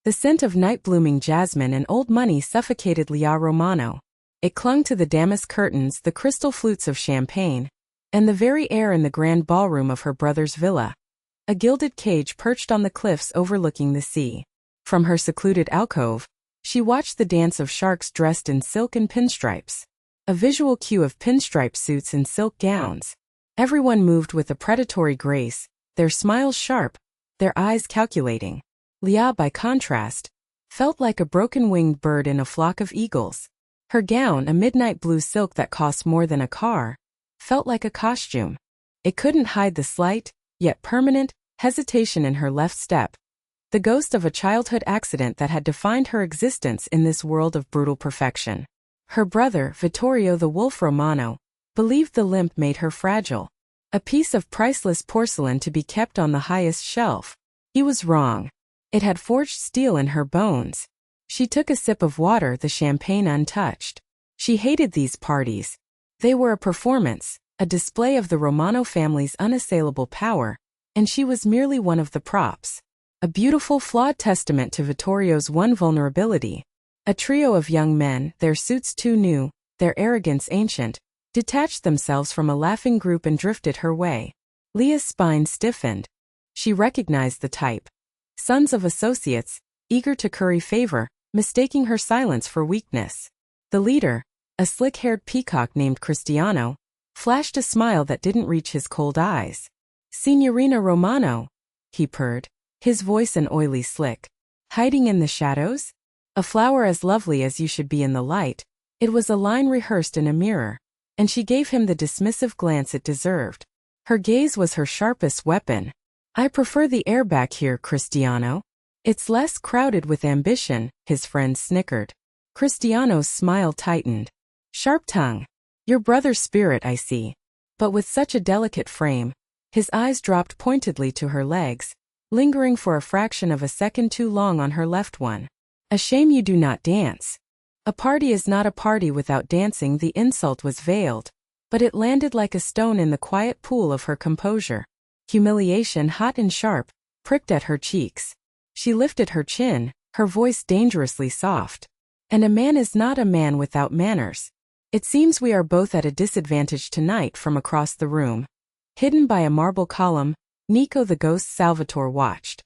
The scent of night-blooming jasmine and old money suffocated Leah Romano. It clung to the damask curtains, the crystal flutes of champagne, and the very air in the grand ballroom of her brother's villa. A gilded cage perched on the cliffs overlooking the sea. From her secluded alcove, she watched the dance of sharks dressed in silk and pinstripes. A visual cue of pinstripe suits and silk gowns. Everyone moved with a predatory grace, their smiles sharp, their eyes calculating. Leah, by contrast, felt like a broken-winged bird in a flock of eagles. Her gown, a midnight blue silk that cost more than a car, felt like a costume. It couldn't hide the slight, yet permanent, hesitation in her left step, the ghost of a childhood accident that had defined her existence in this world of brutal perfection. Her brother, Vittorio the Wolf Romano, believed the limp made her fragile, a piece of priceless porcelain to be kept on the highest shelf. He was wrong. It had forged steel in her bones. She took a sip of water, the champagne untouched. She hated these parties. They were a performance, a display of the Romano family's unassailable power, and she was merely one of the props. A beautiful, flawed testament to Vittorio's one vulnerability. A trio of young men, their suits too new, their arrogance ancient, detached themselves from a laughing group and drifted her way. Leah's spine stiffened. She recognized the type. Sons of associates, eager to curry favor, mistaking her silence for weakness. The leader, a slick-haired peacock named Cristiano, flashed a smile that didn't reach his cold eyes. "Signorina Romano," he purred, his voice an oily slick. "Hiding in the shadows? A flower as lovely as you should be in the light." It was a line rehearsed in a mirror, and she gave him the dismissive glance it deserved. Her gaze was her sharpest weapon. "I prefer the air back here, Cristiano. It's less crowded with ambition," his friend snickered. Cristiano's smile tightened. "Sharp tongue. Your brother's spirit, I see." But with such a delicate frame, his eyes dropped pointedly to her legs, lingering for a fraction of a second too long on her left one. "A shame you do not dance." "A party is not a party without dancing." The insult was veiled, but it landed like a stone in the quiet pool of her composure. Humiliation, hot and sharp, pricked at her cheeks. She lifted her chin, her voice dangerously soft. "And a man is not a man without manners. It seems we are both at a disadvantage tonight." From across the room, hidden by a marble column, Nico the ghost Salvatore watched.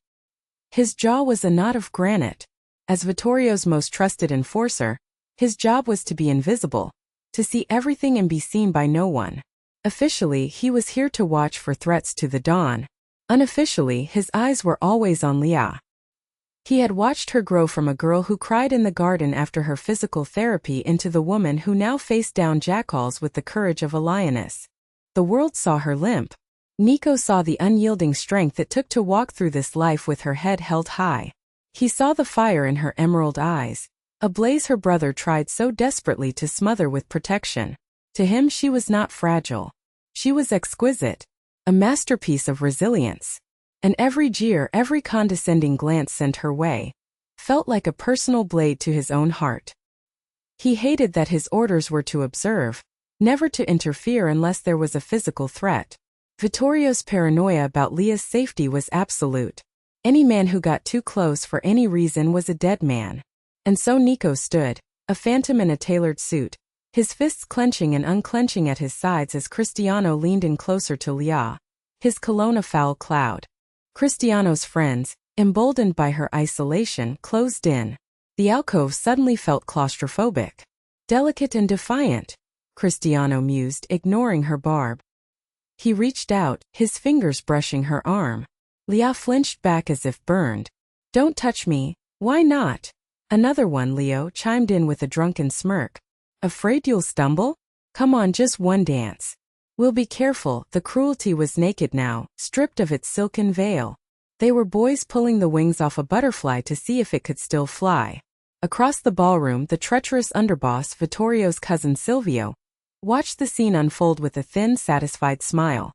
His jaw was a knot of granite. As Vittorio's most trusted enforcer, his job was to be invisible, to see everything and be seen by no one. Officially, he was here to watch for threats to the dawn. Unofficially, his eyes were always on Leah. He had watched her grow from a girl who cried in the garden after her physical therapy into the woman who now faced down jackals with the courage of a lioness. The world saw her limp. Nico saw the unyielding strength it took to walk through this life with her head held high. He saw the fire in her emerald eyes, a blaze her brother tried so desperately to smother with protection. To him she was not fragile. She was exquisite, a masterpiece of resilience. And every jeer, every condescending glance sent her way, felt like a personal blade to his own heart. He hated that his orders were to observe, never to interfere unless there was a physical threat. Vittorio's paranoia about Leah's safety was absolute. Any man who got too close for any reason was a dead man. And so Nico stood, a phantom in a tailored suit, his fists clenching and unclenching at his sides as Cristiano leaned in closer to Leah, his cologne a foul cloud. Cristiano's friends, emboldened by her isolation, closed in. The alcove suddenly felt claustrophobic. "Delicate and defiant," Cristiano mused, ignoring her barb. He reached out, his fingers brushing her arm. Leah flinched back as if burned. "Don't touch me." "Why not?" "Another one," Leo chimed in with a drunken smirk. "Afraid you'll stumble? Come on, just one dance." "We'll be careful." The cruelty was naked now, stripped of its silken veil. They were boys pulling the wings off a butterfly to see if it could still fly. Across the ballroom, the treacherous underboss, Vittorio's cousin Silvio, watched the scene unfold with a thin, satisfied smile.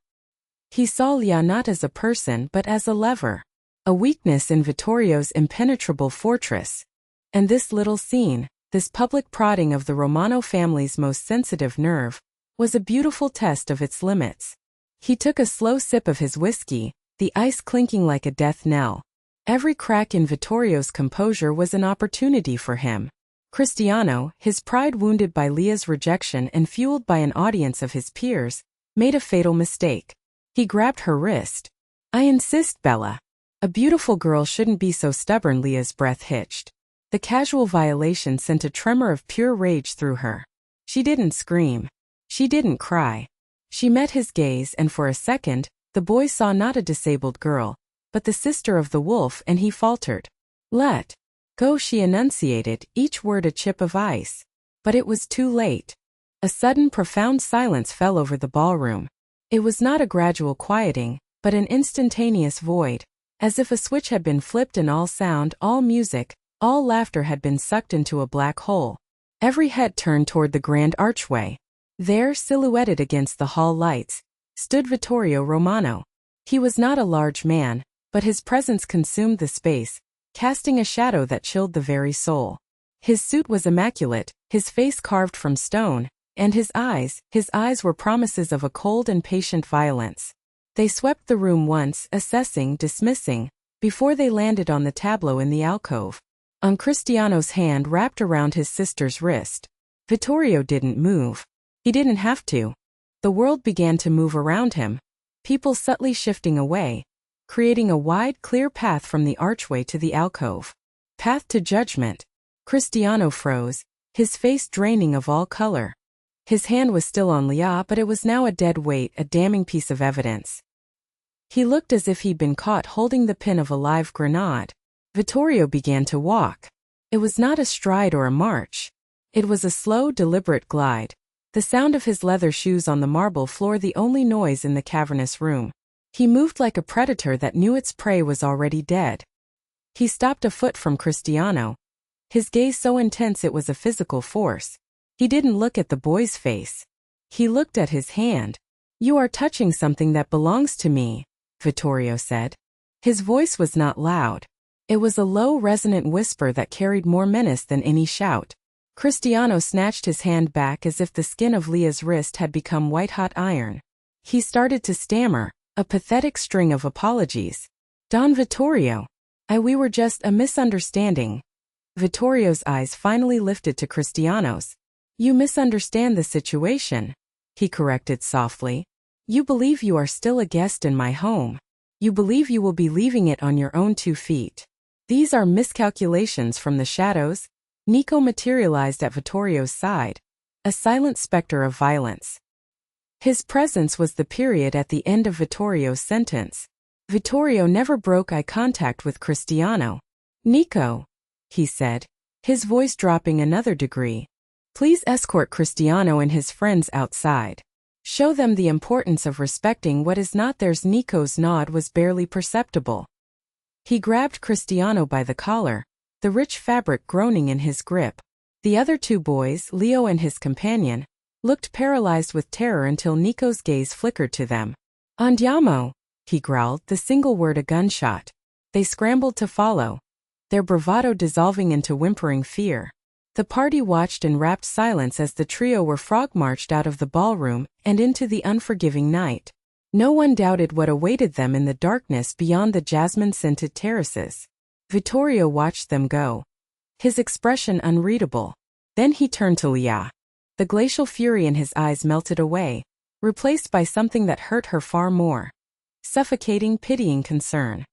He saw Leah not as a person but as a lever, a weakness in Vittorio's impenetrable fortress. And this little scene, this public prodding of the Romano family's most sensitive nerve, was a beautiful test of its limits. He took a slow sip of his whiskey, the ice clinking like a death knell. Every crack in Vittorio's composure was an opportunity for him. Cristiano, his pride wounded by Leah's rejection and fueled by an audience of his peers, made a fatal mistake. He grabbed her wrist. "I insist, Bella. A beautiful girl shouldn't be so stubborn." Leah's breath hitched. The casual violation sent a tremor of pure rage through her. She didn't scream. She didn't cry. She met his gaze, and for a second, the boy saw not a disabled girl, but the sister of the wolf, and he faltered. "Let go," she enunciated, each word a chip of ice. But it was too late. A sudden profound silence fell over the ballroom. It was not a gradual quieting, but an instantaneous void, as if a switch had been flipped and all sound, all music, all laughter had been sucked into a black hole. Every head turned toward the grand archway. There, silhouetted against the hall lights, stood Vittorio Romano. He was not a large man, but his presence consumed the space, casting a shadow that chilled the very soul. His suit was immaculate, his face carved from stone, and his eyes were promises of a cold and patient violence. They swept the room once, assessing, dismissing, before they landed on the tableau in the alcove. On Cristiano's hand wrapped around his sister's wrist. Vittorio didn't move. He didn't have to. The world began to move around him, people subtly shifting away, creating a wide, clear path from the archway to the alcove. Path to judgment. Cristiano froze, his face draining of all color. His hand was still on Leah, but it was now a dead weight, a damning piece of evidence. He looked as if he'd been caught holding the pin of a live grenade. Vittorio began to walk. It was not a stride or a march. It was a slow, deliberate glide. The sound of his leather shoes on the marble floor the only noise in the cavernous room. He moved like a predator that knew its prey was already dead. He stopped a foot from Cristiano, his gaze so intense it was a physical force. He didn't look at the boy's face. He looked at his hand. "You are touching something that belongs to me," Vittorio said. His voice was not loud. It was a low, resonant whisper that carried more menace than any shout. Cristiano snatched his hand back as if the skin of Leah's wrist had become white-hot iron. He started to stammer, a pathetic string of apologies. "Don Vittorio. We were just a misunderstanding." Vittorio's eyes finally lifted to Cristiano's. "You misunderstand the situation," he corrected softly. "You believe you are still a guest in my home. You believe you will be leaving it on your own 2 feet. These are miscalculations from the shadows." Nico materialized at Vittorio's side, a silent specter of violence. His presence was the period at the end of Vittorio's sentence. Vittorio never broke eye contact with Cristiano. "Nico," he said, his voice dropping another degree. "Please escort Cristiano and his friends outside. Show them the importance of respecting what is not theirs." Nico's nod was barely perceptible. He grabbed Cristiano by the collar, the rich fabric groaning in his grip. The other 2 boys, Leo and his companion, looked paralyzed with terror until Nico's gaze flickered to them. "Andiamo," he growled, the single word a gunshot. They scrambled to follow, their bravado dissolving into whimpering fear. The party watched in rapt silence as the trio were frog-marched out of the ballroom and into the unforgiving night. No one doubted what awaited them in the darkness beyond the jasmine-scented terraces. Vittorio watched them go, his expression unreadable. Then he turned to Leah. The glacial fury in his eyes melted away, replaced by something that hurt her far more. Suffocating, pitying concern.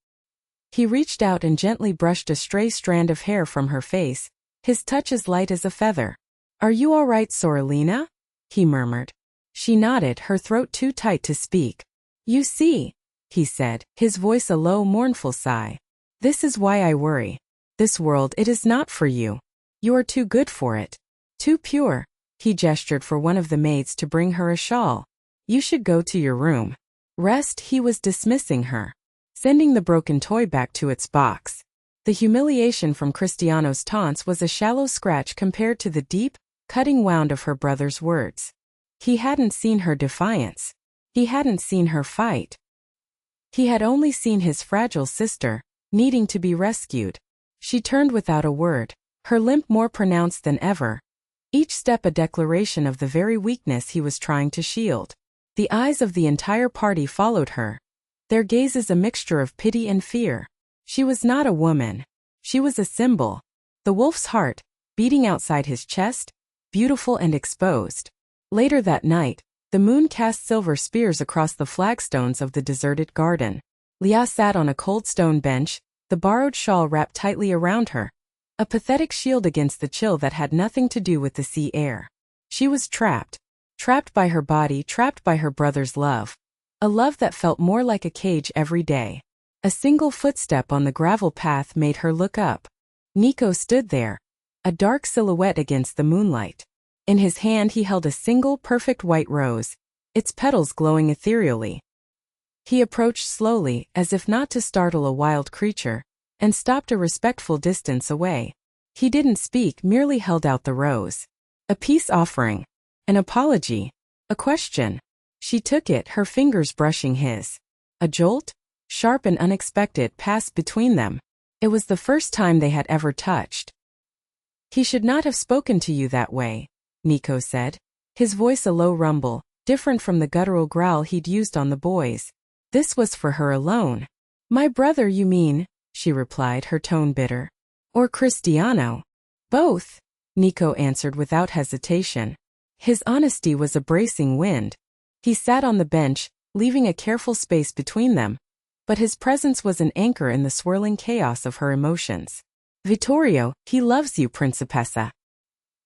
He reached out and gently brushed a stray strand of hair from her face, his touch as light as a feather. "Are you all right, Sorellina?" he murmured. She nodded, her throat too tight to speak. "You see," he said, his voice a low, mournful sigh. "This is why I worry. This world, it is not for you. You are too good for it. Too pure." He gestured for one of the maids to bring her a shawl. "You should go to your room. Rest." He was dismissing her, sending the broken toy back to its box. The humiliation from Cristiano's taunts was a shallow scratch compared to the deep, cutting wound of her brother's words. He hadn't seen her defiance. He hadn't seen her fight. He had only seen his fragile sister, needing to be rescued. She turned without a word, her limp more pronounced than ever, each step a declaration of the very weakness he was trying to shield. The eyes of the entire party followed her, their gazes a mixture of pity and fear. She was not a woman. She was a symbol. The wolf's heart, beating outside his chest, beautiful and exposed. Later that night, the moon cast silver spears across the flagstones of the deserted garden. Leah sat on a cold stone bench, the borrowed shawl wrapped tightly around her, a pathetic shield against the chill that had nothing to do with the sea air. She was trapped. Trapped by her body, trapped by her brother's love. A love that felt more like a cage every day. A single footstep on the gravel path made her look up. Nico stood there, a dark silhouette against the moonlight. In his hand he held a single perfect white rose, its petals glowing ethereally. He approached slowly, as if not to startle a wild creature, and stopped a respectful distance away. He didn't speak, merely held out the rose. A peace offering. An apology. A question. She took it, her fingers brushing his. A jolt, sharp and unexpected, passed between them. It was the first time they had ever touched. "He should not have spoken to you that way," Nico said, his voice a low rumble, different from the guttural growl he'd used on the boys. This was for her alone. "My brother, you mean?" she replied, her tone bitter. "Or Cristiano?" "Both," Nico answered without hesitation. His honesty was a bracing wind. He sat on the bench, leaving a careful space between them, but his presence was an anchor in the swirling chaos of her emotions. "Vittorio, he loves you, Principessa.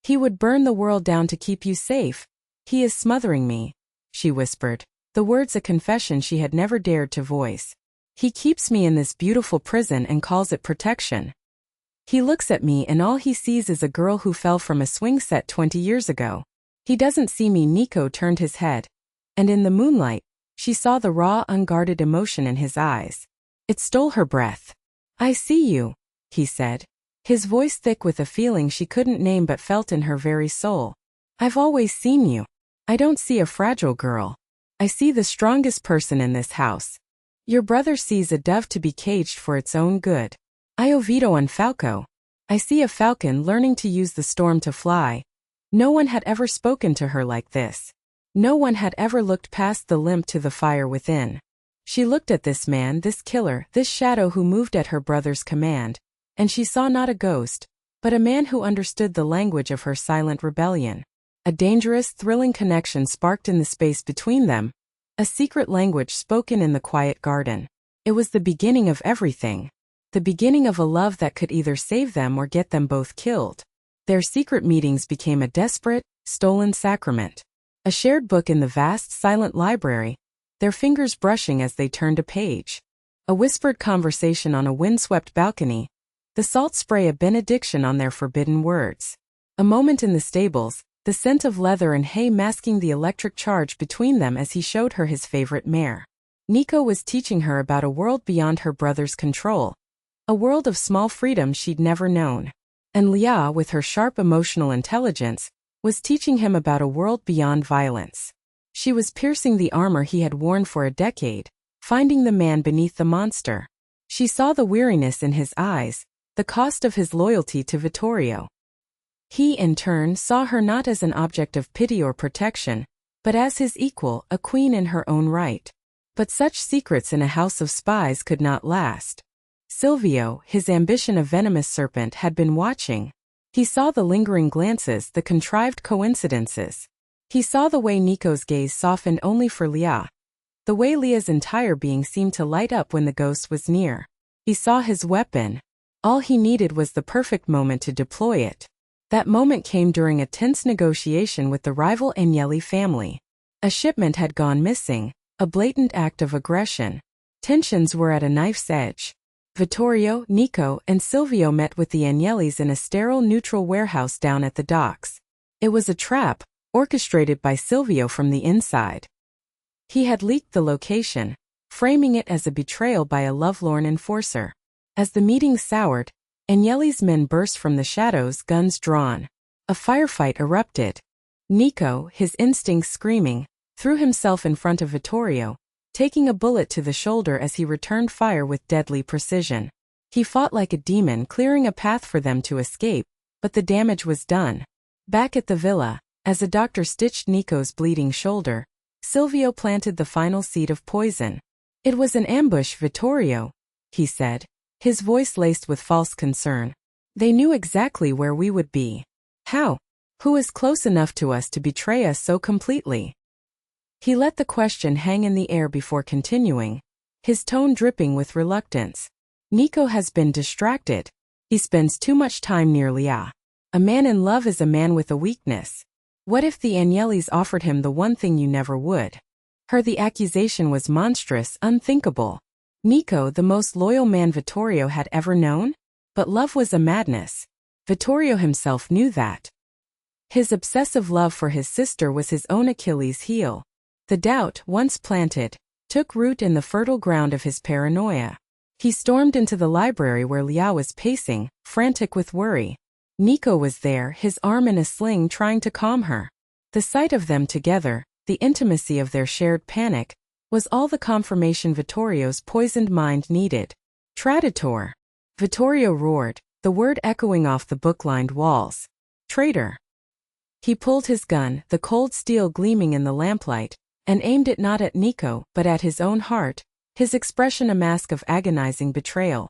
He would burn the world down to keep you safe. He is smothering me," she whispered, the words a confession she had never dared to voice. "He keeps me in this beautiful prison and calls it protection. He looks at me and all he sees is a girl who fell from a swing set 20 years ago. He doesn't see me." Nico turned his head, and in the moonlight, she saw the raw, unguarded emotion in his eyes. It stole her breath. "I see you," he said, his voice thick with a feeling she couldn't name but felt in her very soul. "I've always seen you. I don't see a fragile girl. I see the strongest person in this house. Your brother sees a dove to be caged for its own good. Io vedo un falco. I see a falcon learning to use the storm to fly." No one had ever spoken to her like this. No one had ever looked past the limp to the fire within. She looked at this man, this killer, this shadow who moved at her brother's command, and she saw not a ghost, but a man who understood the language of her silent rebellion. A dangerous, thrilling connection sparked in the space between them, a secret language spoken in the quiet garden. It was the beginning of everything. The beginning of a love that could either save them or get them both killed. Their secret meetings became a desperate, stolen sacrament. A shared book in the vast, silent library, their fingers brushing as they turned a page. A whispered conversation on a windswept balcony, the salt spray a benediction on their forbidden words. A moment in the stables, the scent of leather and hay masking the electric charge between them as he showed her his favorite mare. Nico was teaching her about a world beyond her brother's control. A world of small freedom she'd never known. And Leah, with her sharp emotional intelligence, was teaching him about a world beyond violence. She was piercing the armor he had worn for a decade, finding the man beneath the monster. She saw the weariness in his eyes, the cost of his loyalty to Vittorio. He, in turn, saw her not as an object of pity or protection, but as his equal, a queen in her own right. But such secrets in a house of spies could not last. Silvio, his ambition a venomous serpent, had been watching. He saw the lingering glances, the contrived coincidences. He saw the way Nico's gaze softened only for Leah. The way Leah's entire being seemed to light up when the ghost was near. He saw his weapon. All he needed was the perfect moment to deploy it. That moment came during a tense negotiation with the rival Agnelli family. A shipment had gone missing, a blatant act of aggression. Tensions were at a knife's edge. Vittorio, Nico, and Silvio met with the Agnellis in a sterile neutral warehouse down at the docks. It was a trap, orchestrated by Silvio from the inside. He had leaked the location, framing it as a betrayal by a lovelorn enforcer. As the meeting soured, Agnelli's men burst from the shadows, guns drawn. A firefight erupted. Nico, his instincts screaming, threw himself in front of Vittorio, taking a bullet to the shoulder as he returned fire with deadly precision. He fought like a demon, clearing a path for them to escape, but the damage was done. Back at the villa, as a doctor stitched Nico's bleeding shoulder, Silvio planted the final seed of poison. "It was an ambush, Vittorio," he said, his voice laced with false concern. They knew exactly where we would be. How? Who is close enough to us to betray us so completely? He let the question hang in the air before continuing, his tone dripping with reluctance. Nico has been distracted. He spends too much time near Leah. A man in love is a man with a weakness. What if the Agnellis offered him the one thing you never would? The accusation was monstrous, unthinkable. Nico, the most loyal man Vittorio had ever known? But love was a madness. Vittorio himself knew that. His obsessive love for his sister was his own Achilles' heel. The doubt, once planted, took root in the fertile ground of his paranoia. He stormed into the library where Leah was pacing, frantic with worry. Nico was there, his arm in a sling, trying to calm her. The sight of them together, the intimacy of their shared panic, was all the confirmation Vittorio's poisoned mind needed. Traditor! Vittorio roared, the word echoing off the book-lined walls. Traitor! He pulled his gun, the cold steel gleaming in the lamplight, and aimed it not at Nico, but at his own heart, his expression a mask of agonizing betrayal.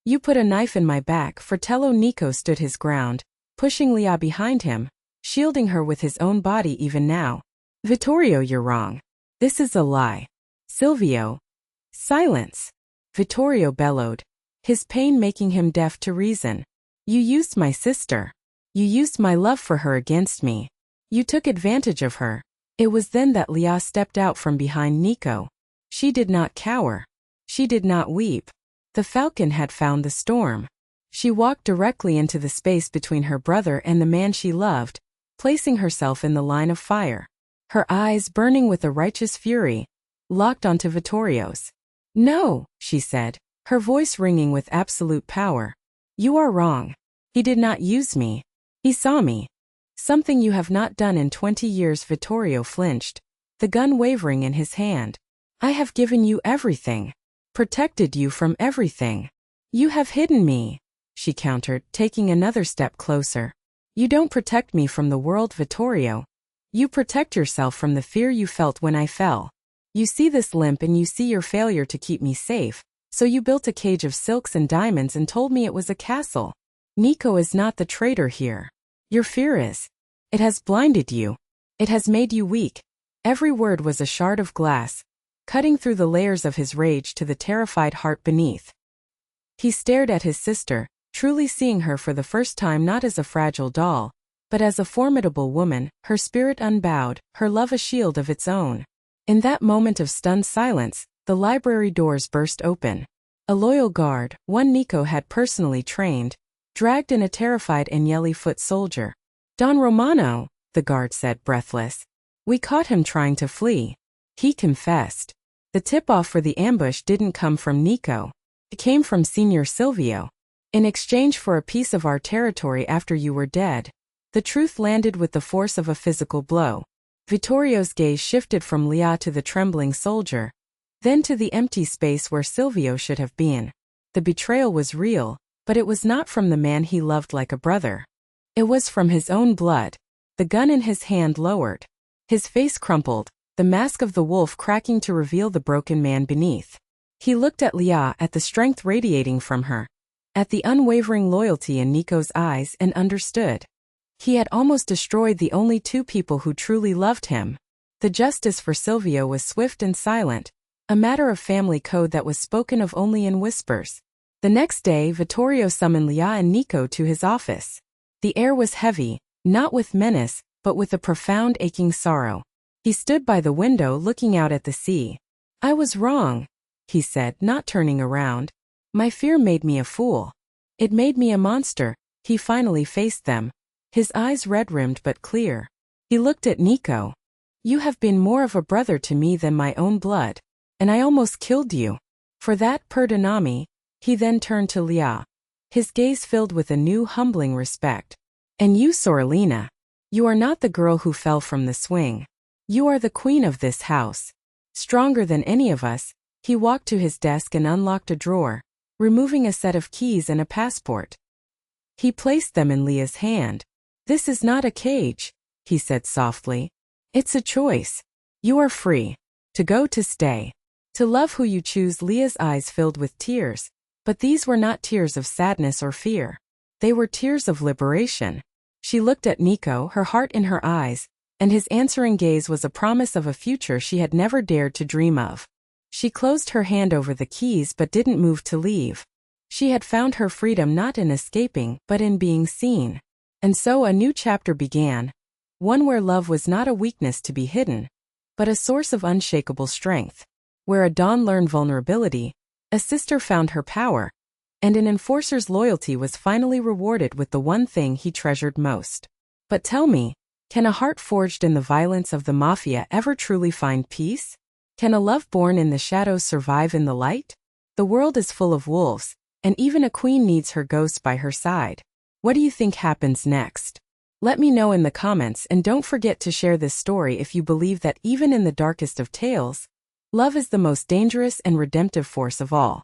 You put a knife in my back. Fratello Nico stood his ground, pushing Leah behind him, shielding her with his own body even now. Vittorio, you're wrong. This is a lie. Silvio. Silence! Vittorio bellowed, his pain making him deaf to reason. You used my sister. You used my love for her against me. You took advantage of her. It was then that Leah stepped out from behind Nico. She did not cower. She did not weep. The falcon had found the storm. She walked directly into the space between her brother and the man she loved, placing herself in the line of fire. Her eyes, burning with a righteous fury, locked onto Vittorio's. No, she said, her voice ringing with absolute power. You are wrong. He did not use me. He saw me. Something you have not done in 20 years. Vittorio flinched, the gun wavering in his hand. I have given you everything. Protected you from everything. You have hidden me, she countered, taking another step closer. You don't protect me from the world, Vittorio. You protect yourself from the fear you felt when I fell. You see this limp and you see your failure to keep me safe, so you built a cage of silks and diamonds and told me it was a castle. Nico is not the traitor here. Your fear is. It has blinded you. It has made you weak. Every word was a shard of glass, cutting through the layers of his rage to the terrified heart beneath. He stared at his sister, truly seeing her for the first time not as a fragile doll, but as a formidable woman, her spirit unbowed, her love a shield of its own. In that moment of stunned silence, the library doors burst open. A loyal guard, one Nico had personally trained, dragged in a terrified Agnelli foot soldier. Don Romano, the guard said, breathless. We caught him trying to flee. He confessed. The tip-off for the ambush didn't come from Nico. It came from Senior Silvio. In exchange for a piece of our territory after you were dead. The truth landed with the force of a physical blow. Vittorio's gaze shifted from Leah to the trembling soldier, then to the empty space where Silvio should have been. The betrayal was real, but it was not from the man he loved like a brother. It was from his own blood. The gun in his hand lowered. His face crumpled, the mask of the wolf cracking to reveal the broken man beneath. He looked at Leah, at the strength radiating from her, at the unwavering loyalty in Nico's eyes, and understood. He had almost destroyed the only two people who truly loved him. The justice for Silvio was swift and silent, a matter of family code that was spoken of only in whispers. The next day, Vittorio summoned Leah and Nico to his office. The air was heavy, not with menace, but with a profound aching sorrow. He stood by the window looking out at the sea. I was wrong, he said, not turning around. My fear made me a fool. It made me a monster. He finally faced them, his eyes red-rimmed but clear. He looked at Nico. You have been more of a brother to me than my own blood, and I almost killed you. For that, perdonami. He then turned to Leah, his gaze filled with a new humbling respect. And you, Sorellina. You are not the girl who fell from the swing. You are the queen of this house. Stronger than any of us, he walked to his desk and unlocked a drawer, removing a set of keys and a passport. He placed them in Leah's hand. This is not a cage, he said softly. It's a choice. You are free. To go, to stay. To love who you choose. Leah's eyes filled with tears, But these were not tears of sadness or fear. They were tears of liberation. She looked at Nico, her heart in her eyes, and his answering gaze was a promise of a future she had never dared to dream of. She closed her hand over the keys but didn't move to leave. She had found her freedom not in escaping but in being seen. And so a new chapter began, one where love was not a weakness to be hidden, but a source of unshakable strength. Where a Dawn learned vulnerability, a sister found her power, and an enforcer's loyalty was finally rewarded with the one thing he treasured most. But tell me, can a heart forged in the violence of the Mafia ever truly find peace? Can a love born in the shadows survive in the light? The world is full of wolves, and even a queen needs her ghost by her side. What do you think happens next? Let me know in the comments, and don't forget to share this story if you believe that even in the darkest of tales, love is the most dangerous and redemptive force of all.